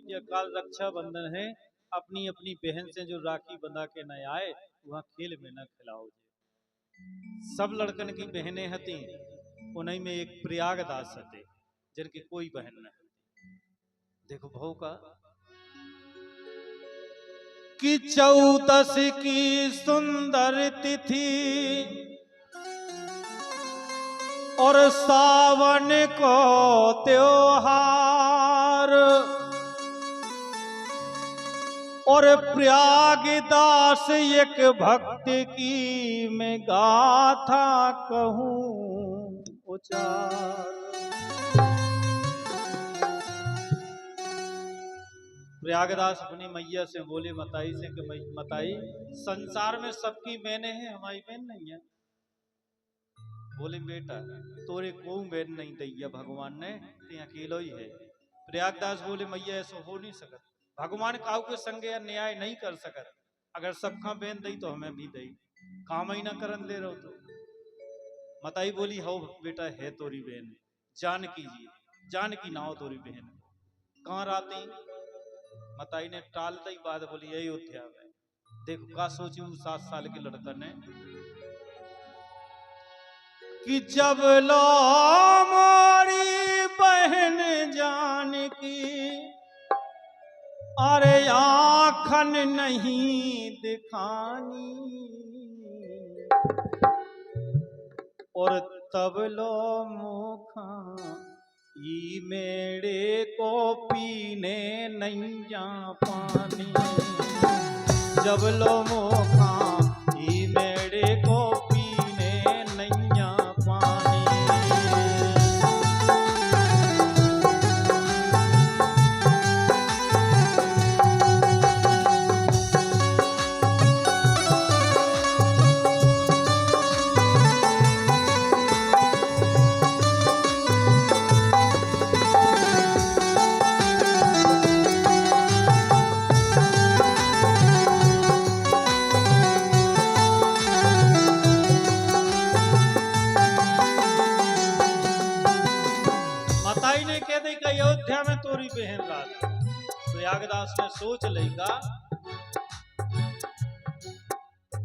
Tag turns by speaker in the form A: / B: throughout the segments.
A: या काल रक्षाबंधन है, अपनी अपनी बहन से जो राखी बंधा के न आए वहां खेल में न खिलाओ। सब लड़कन की बहनें हती, उन्हीं में एक प्रयागदास हते जिनकी कोई बहन न। देखो भाव का कि 14 की सुंदर तिथि और सावन को त्योहार और प्रयागदास एक भक्त की मैं गाथा कहूं उचार। प्रयागदास अपनी मैया से बोले मताई से कि मताई संसार में सबकी बहनें हैं, हमारी बहन नहीं है। बोले बेटा तोरे को बहन नहीं दैया भगवान ने, ते अकेलो ही है। प्रयागदास बोले मैया ऐसा हो नहीं सकता, भगवान काऊ के संगे न्याय नहीं कर सकत। अगर सबका बहन दई तो हमें भी दई, काम ही ना करन दे रहो तो। मताई बोली हो बेटा है तोरी बहन जानकी जी, जानकी नाव तोरी बहन। कहाँ राती? मताई ने टाल दई बात, बोली अयोध्या में। देखो का सोची 7 साल के लड़का ने कि जब लो मोरी बहन जानकी अरे आँखन नहीं दिखानी और तब लो मुखा ई मेरे को पीने नहीं जा पानी। जब लो मुखा ई मेरे को पीने नहीं जा पानी। अयोध्या में तोरी बहन रात। प्रयागदास ने सोच लेगा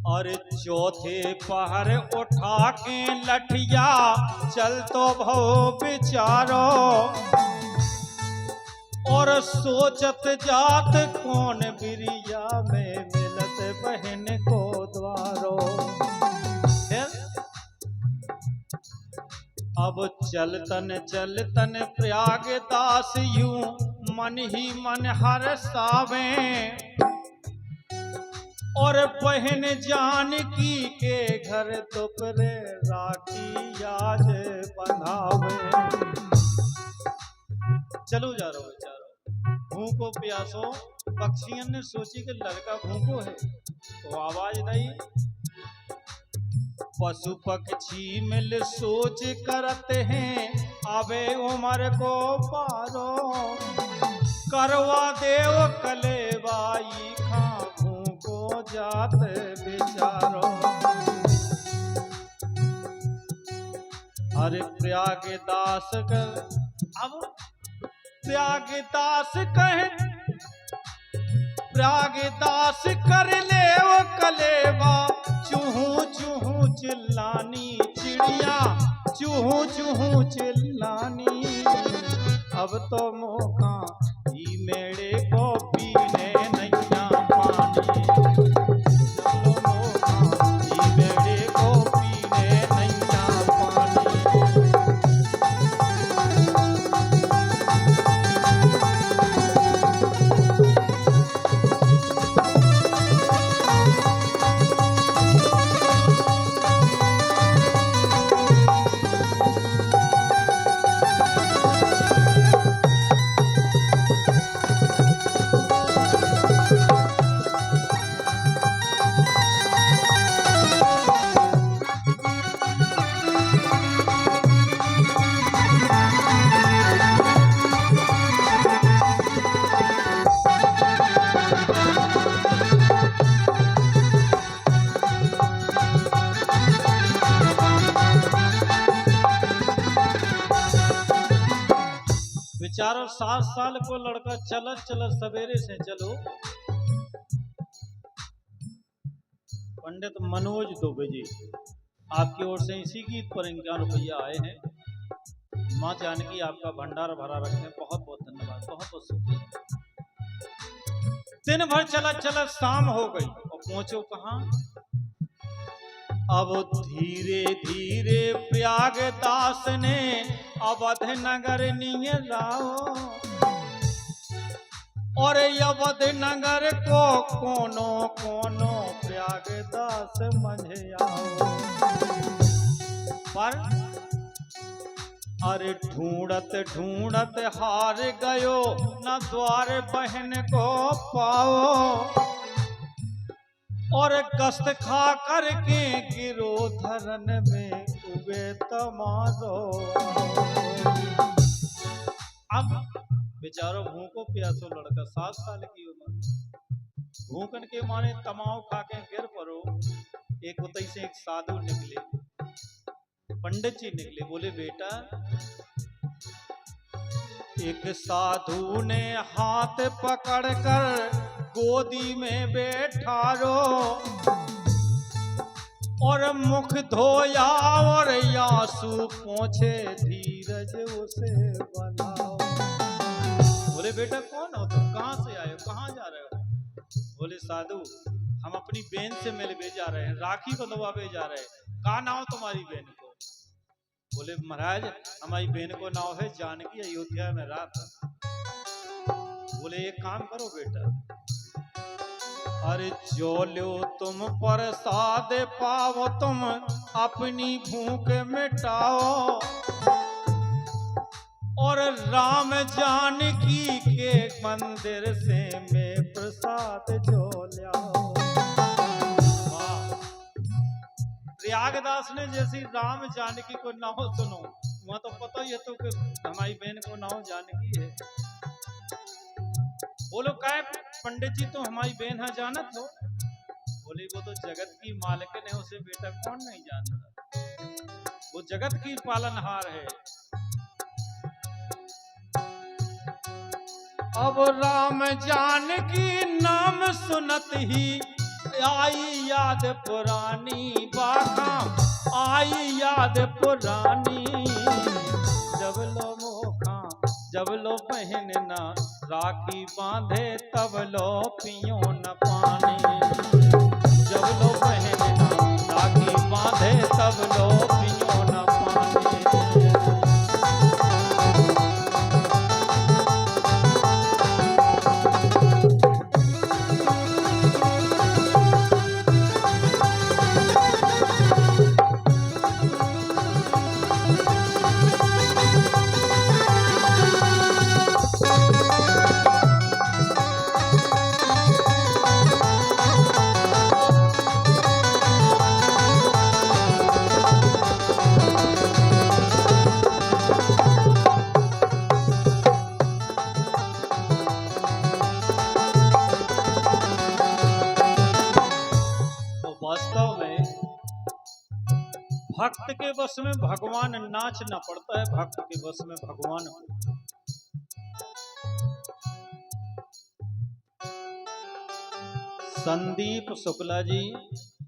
A: और चौथे पहर उठा के लठिया चल तो भो बिचारो और सोचत जात कौन बिरिया में मिलत बहन को द्वारो। अब चलतन प्रयागदास यूं मन ही मन हर्षावे और बहन जानकी के घर तुपरे राखी आज बंधावे। चलो जा रहो बेचारो भूखो प्यासो। पक्षियन ने सोची कि लड़का भूखो है तो आवाज नहीं। पशु पक्षी मिल सोच करते हैं आवे उमर को पारो। करवा देव कलेवाई खाबू को जात बिचारो। अरे प्रयागदास कर अब प्रयागदास कहे प्रयागदास कर ले वो कलेवा। चूहू चूहू चिल्लानी चिड़िया चूहू चूहू चिल्लानी। अब तो मौका ही मेरे को पीने नहीं जा पानी। चलो मौका ही मेरे को पीने नहीं जा पानी। 7 साल को लड़का चलत चलत सवेरे से चलो। पंडित मनोज दुबे जी आपकी ओर से इसी गीत पर 51 रुपया आए हैं। माँ जानकी आपका भंडार भरा रखें, बहुत बहुत धन्यवाद, बहुत बहुत शुक्रिया। दिन भर चलत चलत शाम हो गई और पहुंचो कहां? अब धीरे धीरे प्रयागदास ने अवध नगर नियर आओ और अवध नगर को कोनो कोनो प्रयागदास मझे आओ। पर अरे ढूंढत ढूंढत हार गयो न द्वार बहन को पाओ और गस्त खा करके गिरो धरन में उबे तमारो। अब बेचारो भूखो प्यासो लड़का 7 साल की उम्र, भूखन के मारे तमाओ खा के गिर पड़ो। एक उतई से एक साधु निकले, पंडित जी निकले, बोले बेटा। एक साधु ने हाथ पकड़कर गोदी में बैठारो और मुख धोया और आंसू पोंछे धीरज उसे बनाओ। बोले बेटा कौन हो तुम, कहां से आए हो, कहां जा रहे हो? बोले साधु हम अपनी बहन से मिलने जा रहे हैं, राखी बंधवावे जा रहे हैं। कहा नाम तुम्हारी बहन को? बोले महाराज हमारी बहन को नाम है जानकी, अयोध्या में रात। बोले एक काम करो बेटा, अरे जो लो तुम प्रसाद पाओ तुम अपनी भूख मिटाओ और राम जानकी के मंदिर से मैं प्रसाद जो लाओ। प्रयागदास ने जैसी राम जानकी को नाम सुनो, वहां तो पता ही है तो कि हमारी बहन को नाम जानकी है। बोलो काय पंडित जी तो हमारी बहन है जानत हो? बोले वो तो जगत की मालिकन है, उसे बेटा कौन नहीं जानता, वो जगत की पालनहार है। अब राम जानकी नाम सुनत ही आई याद पुरानी बाका, आई याद पुरानी। जब लो मोखा जब लो बहन ना राखी बांधे तब लो पियो न पानी। जब लो बहन ना राखी बांधे तब लो पियो न पानी। भक्त के बस में भगवान नाच ना पड़ता है, भक्त के बस में भगवान को। संदीप शुक्ला जी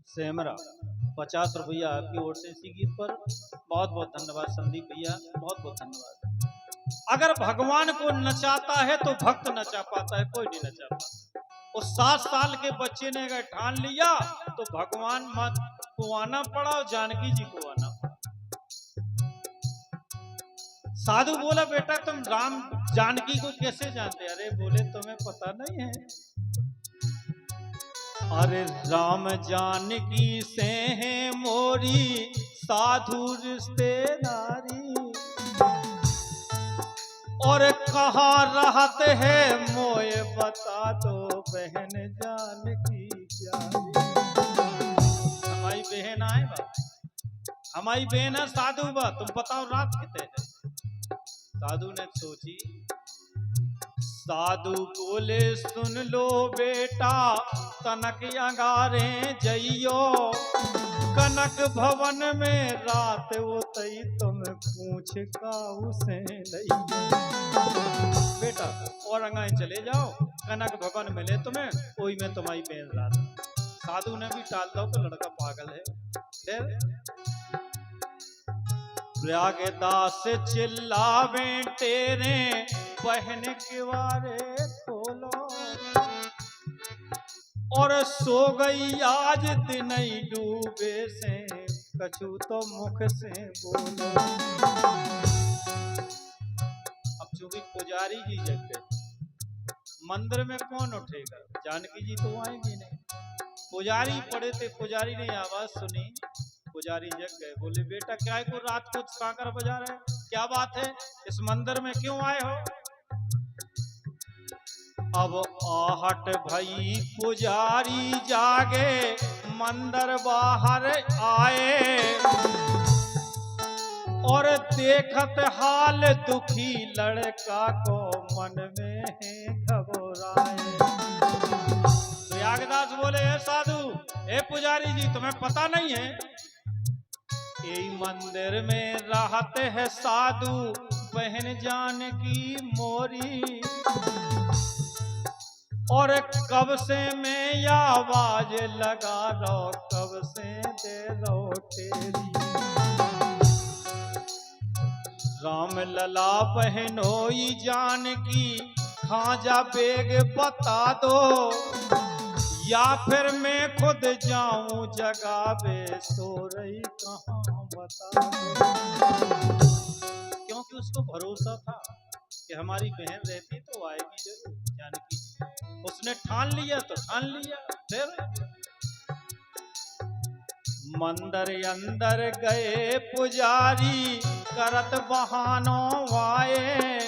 A: सेमरा 50 रुपया आपकी ओर से इसी गीत पर, बहुत बहुत धन्यवाद संदीप भैया, बहुत बहुत धन्यवाद। अगर भगवान को नचाता है तो भक्त नचा पाता है, कोई नहीं नचा पाता। उस 7 साल के बच्चे ने अगर ठान लिया तो भगवान मत को आना पड़ा और जानकी जी को आना पड़ा। साधु बोला बेटा तुम राम जानकी को कैसे जानते? अरे बोले तुम्हें पता नहीं है, अरे राम जानकी से है मोरी साधु रिश्तेदारी और कहा रहते हैं मोए बता दो बहन जानकी प्यारी। हमारी बहन आए बा, हमारी बहन है साधु बा, तुम बताओ रात कितने है? साधु ने सोची, साधु बोले सुन लो बेटा तनक अंगारे जइयो कनक भवन में रात उतई तुम पूछ का उसे लई। बेटा और अंगाई चले जाओ, कनक भवन मिले तुम्हें, कोई में तुम्हारी बहन रात। साधु ने भी टाल दो तो लड़का पागल है। फिर प्रयागदास चिल्लावे तेरे बहन के बारे खोलो, और सो गई आज दिन ही डूबे से, कछु तो मुख से बोलो। अब चूंकि पुजारी जी जग गए, मंदिर में कौन उठेगा? जानकी जी तो आएंगी नहीं। पुजारी पड़े थे, पुजारी ने आवाज सुनी, पुजारी जग गए। बोले बेटा क्या है को रात को साकर बजा रहे, क्या बात है, इस मंदिर में क्यों आए हो? अब आहट भई पुजारी जागे, मंदिर बाहर आए, और देखत हाल दुखी लड़का को मन में है घबराए। प्रयागदास बोले हे साधु, हे पुजारी जी, तुम्हें पता नहीं है यही मंदिर में रहते है साधु बहन जानकी मोरी, और कब से मैं आवाज लगा रो, कब से दे रो तेरी। राम लला बहनोई जानकी, खाजा बेग बता दो, या फिर मैं खुद जाऊं जगावे, सो रही कहाँ बता दो। क्योंकि उसको भरोसा था कि हमारी बहन रहती तो आएगी जरूर जानकी। उसने ठान लिया तो ठान लिया। फिर मंदिर अंदर गए पुजारी, करत बहानों आए,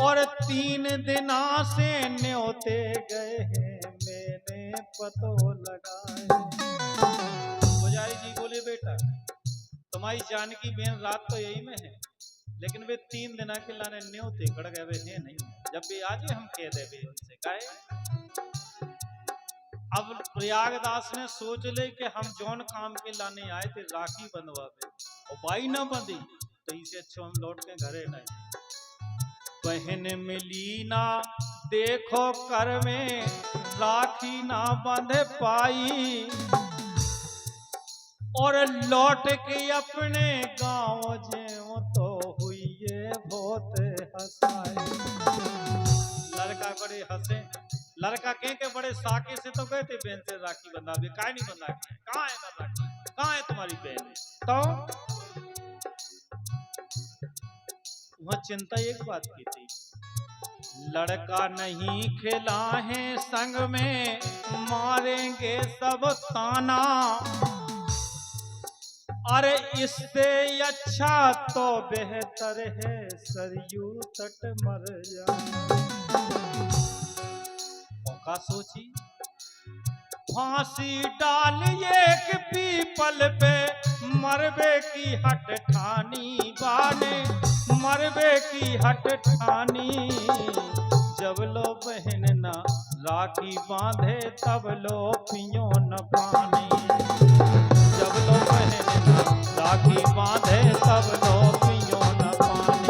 A: और 3 दिना से न्योते गए हैं, मैंने पतो लगाए। पुजारी जी बोले बेटा तुम्हारी जानकी बहन रात तो यही में है, लेकिन वे 3 दिना के लाने न्योते कड़ गए हैं नहीं, जब भी आज हम कह दे उनसे कहे। अब प्रयागदास ने सोच ले कि हम जौन काम के लाने आए थे राखी बंधवावे, और बाई ना बंधी तो इसे अच्छा हम लौट के घरे नहीं। बहन मिली ना देखो कर में, राखी ना बंध पाई, और लौट के अपने गांव जेव तो हुई ये बहुत हंसाए। लड़का बड़े हंसे, लड़का के बड़े साके से तो गए थे बहन से राखी बंधा, काहे नहीं बंधा, कहाँ है ना राखी, कहाँ है तुम्हारी बहन? तो वह चिंता एक बात की थी, लड़का नहीं खिला है संग में, मारेंगे सब ताना, अरे इससे अच्छा तो बेहतर है सरयू तट मर जाए। मौका सोची, फांसी डाल एक पीपल पे, मरबे की हट ठानी बाने, मरबे की हट ठानी। जब लो बहन ना राखी बांधे, तब लो पियो न पानी, जब लो बहन ना राखी बांधे, तब लो पियो न पानी।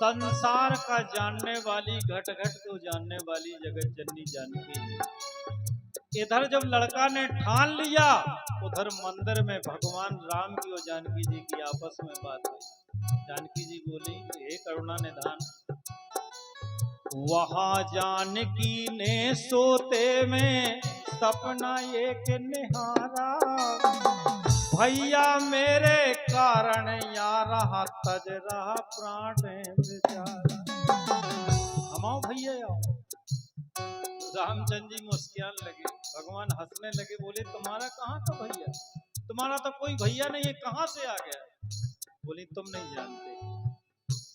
A: संसार का जानने वाली, घट घट को जानने वाली जगत जननी जानकी। इधर जब लड़का ने ठान लिया, उधर मंदिर में भगवान राम की और जानकी जी की आपस में बात हुई। जानकी जी बोली, हे करुणा निधान, वहां जानकी ने सोते में सपना एक निहारा, भैया मेरे कारण यारा तज रहा प्राण बेचारा। हमाओ भैया आओ। रामचंद्र जी मुस्कुराने लगे, भगवान हंसने लगे, बोले तुम्हारा कहाँ का भैया, तुम्हारा तो कोई भैया नहीं है, कहाँ से आ गया? बोली तुम नहीं जानते,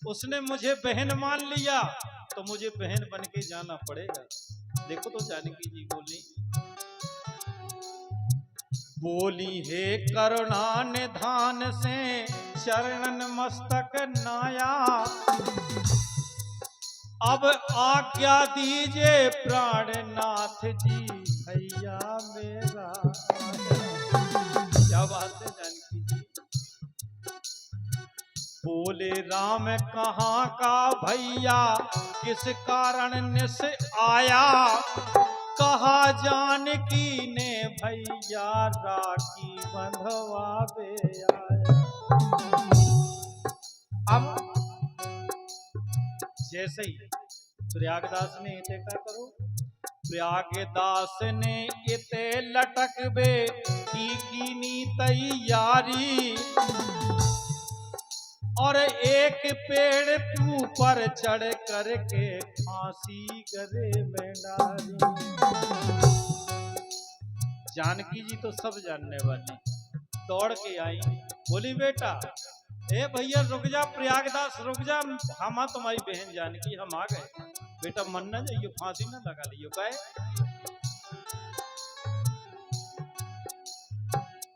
A: उसने मुझे बहन मान लिया तो मुझे बहन बन के जाना पड़ेगा। देखो तो जानकी जी बोली हे करुणा निधान से चरणन मस्तक नाया, अब आज्ञा दीजिए प्राणनाथ जी भैया मेरा। क्या बात है जानकी जी। बोले राम कहाँ का भैया, किस कारण निस आया, कहा जानकी ने भैया राखी बंधवावे आया। अब जैसे ही प्रयागदास ने इते क्या करो, प्रयागदास ने इते लटक बे की तैयारी, और एक पेड़ ऊपर चढ़ करके फांसी गले में डाली। जानकी जी तो सब जानने वाली, दौड़ के आई, बोली बेटा ए भैया रुक जा, प्रयागदास रुक जा, हम तुम्हारी बहन जानकी हम आ गए। बेटा मन न जाइयो, फांसी न लगा लियो। कहे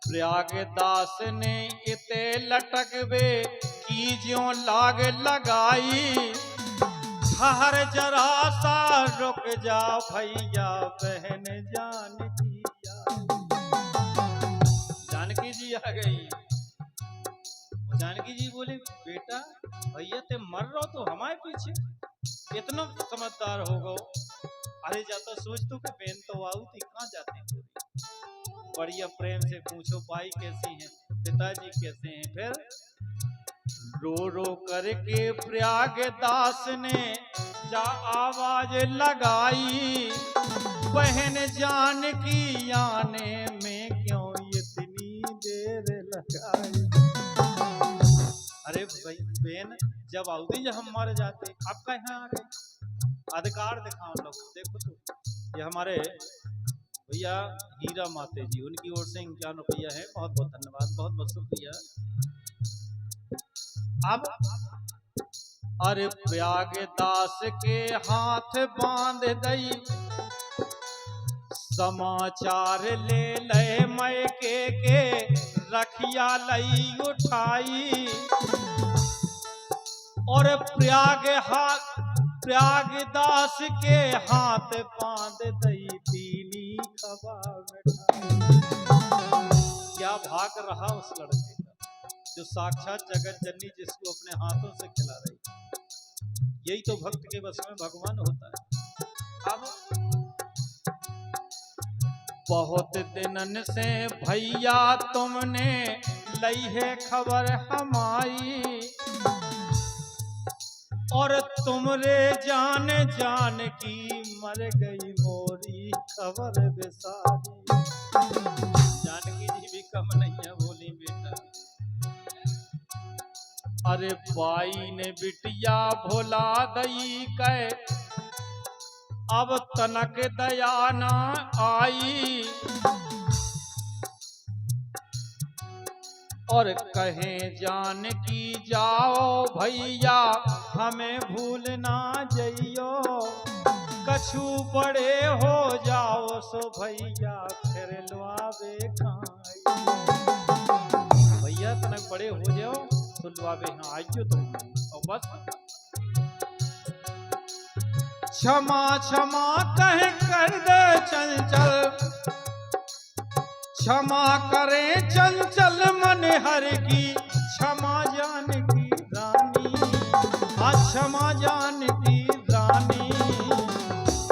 A: प्रयागदास ने इते लटक बे की ज्यों लाग लगाई, ठहर जरा सा रुक जा भैया बहन जानकी। जानकी जी आ गई। जानकी जी बोले बेटा भैया ते मर रहो तो हमारे पीछे इतना समझदार हो गो। अरे जाता सोच तू कि बहन तो आऊ थी, कहाँ जाती थी? बढ़िया प्रेम से पूछो भाई कैसी हैं, पिताजी कैसे हैं। फिर रो रो करके प्रयागदास ने जा आवाज लगाई, बहन जानकी आने में क्यों इतनी देर लगाई। अरे भाई बहन जब आउती जब हम मर जाते, अब कहाँ आ गए? अधिकार दिखाओ लोग। देखो तो ये हमारे भैया हीरा माते जी, उनकी ओर से 51 रुपया है, बहुत बहुत धन्यवाद, बहुत बहुत शुक्रिया। अब अरे प्रयागदास के हाथ बांध दई, समाचार ले ले मैके के रखिया लई उठाई, और प्रयागदास के हाथ बांध दई दीनी खबा मिठाई। क्या भाग रहा उस लड़के का जो साक्षात जगत जननी जिसको अपने हाथों से खिला रही। यही तो भक्त के बस में भगवान होता है। अब बहुत दिनन से भैया तुमने लई है खबर हमारी, और तुमरे जान जान की मर गई मोरी खबर बेसारी। जानकी जी भी कम नहीं है, बोली बेटा अरे बाई ने बिटिया भोला दई कहे, अब तनक दया ना आई, और कहें जानकी जाओ भैया हमें भूल ना जइयो, कछु बड़े हो जाओ सो भैया फिर लुआवे खाई। भैया तनक बड़े हो जाओ तो लुआवे हाँ आइयो तुम, और बस क्षमा क्षमा कह कर दे चंचल, क्षमा करें चंचल मन हर की, क्षमा जानकी रानी, क्षमा जानकी रानी।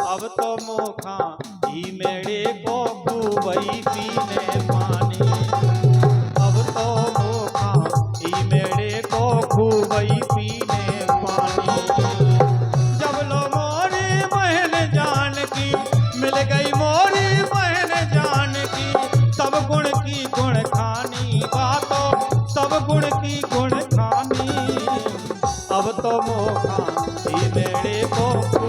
A: अब तो मोखा ही मेरे को खूबई पीने पानी, अब तो मोखा ही मेरे को खूब अब तो मोखा ही मेरे को